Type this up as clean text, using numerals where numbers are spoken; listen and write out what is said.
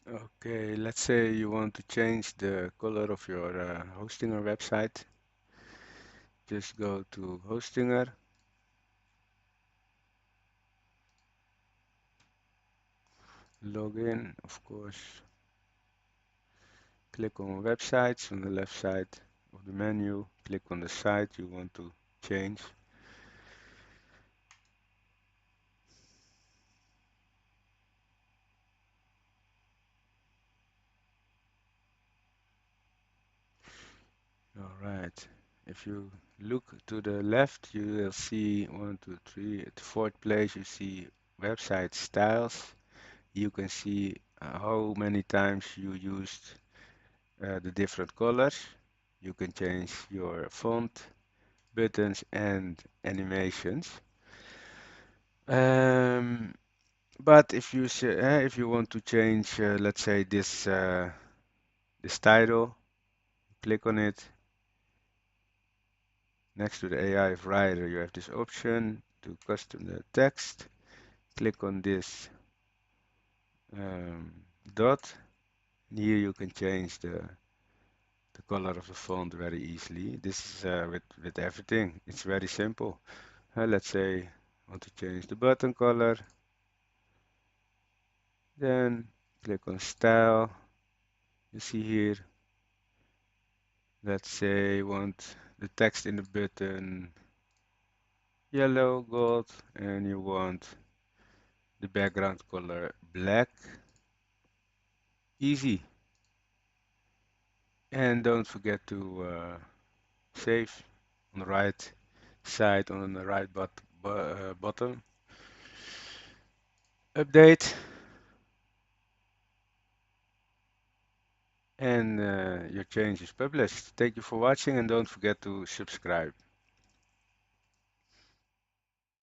Okay, let's say you want to change the color of your Hostinger website. Just go to Hostinger, log in, of course, click on websites on the left side of the menu, click on the site you want to change. All right. If you look to the left, you will see 1, 2, 3. At the fourth place, you see website styles. You can see how many times you used the different colors. You can change your font, buttons, and animations. Um, but if you want to change, let's say this title, click on it. Next to the AI writer, you have this option to custom the text. Click on this um, dot. Here you can change the color of the font very easily. This is with everything. It's very simple. Let's say I want to change the button color. Then click on style. You see here, let's say you want the text in the button yellow, gold, and you want the background color black. Easy. And don't forget to save on the right side on the right bottom. Update and your change is published. Thank you for watching and don't forget to subscribe.